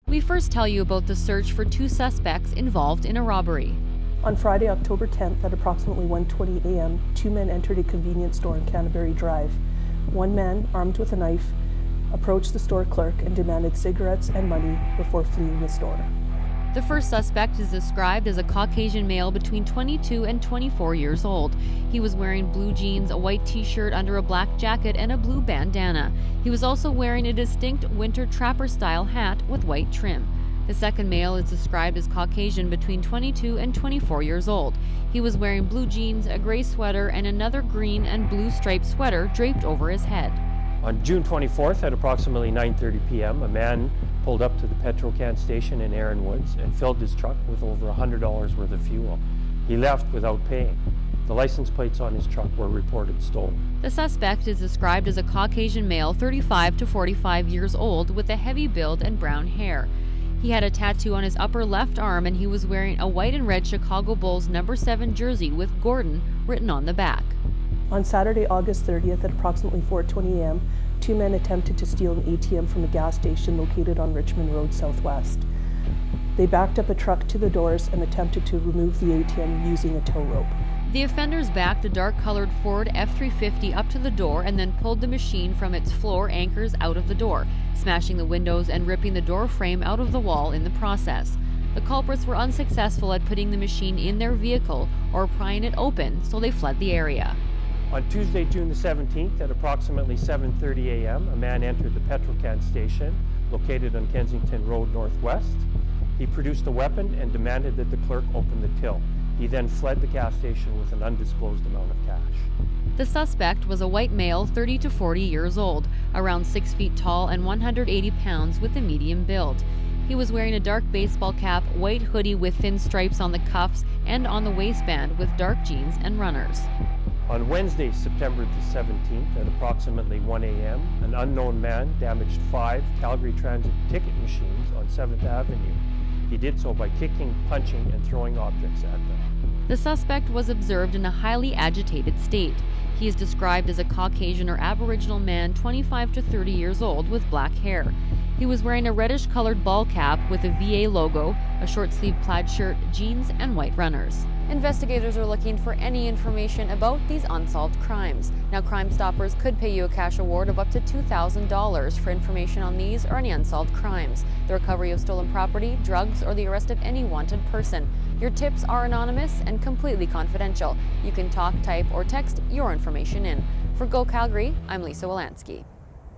We first tell you about the search for two suspects involved in a robbery. On Friday, October 10th at approximately 1:20 a.m., two men entered a convenience store on Canterbury Drive. One man, armed with a knife, approached the store clerk and demanded cigarettes and money before fleeing the store. The first suspect is described as a Caucasian male between 22 and 24 years old. He was wearing blue jeans, a white t-shirt under a black jacket, and a blue bandana. He was also wearing a distinct winter trapper-style hat with white trim. The second male is described as Caucasian between 22 and 24 years old. He was wearing blue jeans, a gray sweater, and another green and blue striped sweater draped over his head. On June 24th at approximately 9:30 p.m., a man pulled up to the petrol can station in Erin Woods and filled his truck with over $100 worth of fuel. He left without paying. The license plates on his truck were reported stolen. The suspect is described as a Caucasian male 35 to 45 years old with a heavy build and brown hair. He had a tattoo on his upper left arm and he was wearing a white and red Chicago Bulls number 7 jersey with Gordon written on the back. On Saturday, August 30th at approximately 4:20 a.m., two men attempted to steal an ATM from a gas station located on Richmond Road Southwest. They backed up a truck to the doors and attempted to remove the ATM using a tow rope. The offenders backed a dark-colored Ford F-350 up to the door and then pulled the machine from its floor anchors out of the door, smashing the windows and ripping the door frame out of the wall in the process. The culprits were unsuccessful at putting the machine in their vehicle or prying it open, so they fled the area. On Tuesday, June the 17th at approximately 7:30 a.m., a man entered the petrol can station located on Kensington Road Northwest. He produced a weapon and demanded that the clerk open the till. He then fled the gas station with an undisclosed amount of cash. The suspect was a white male 30 to 40 years old, around 6 feet tall and 180 pounds with a medium build. He was wearing a dark baseball cap, white hoodie with thin stripes on the cuffs and on the waistband with dark jeans and runners. On Wednesday, September the 17th at approximately 1 a.m., an unknown man damaged 5 Calgary Transit ticket machines on 7th Avenue. He did so by kicking, punching, and throwing objects at them. The suspect was observed in a highly agitated state. He is described as a Caucasian or Aboriginal man 25 to 30 years old with black hair. He was wearing a reddish-colored ball cap with a VA logo, a short-sleeved plaid shirt, jeans, and white runners. Investigators are looking for any information about these unsolved crimes. Now, Crime Stoppers could pay you a cash award of up to $2,000 for information on these or any unsolved crimes, the recovery of stolen property, drugs, or the arrest of any wanted person. Your tips are anonymous and completely confidential. You can talk, type, or text your information in. For Go Calgary, I'm Lisa Wolanski.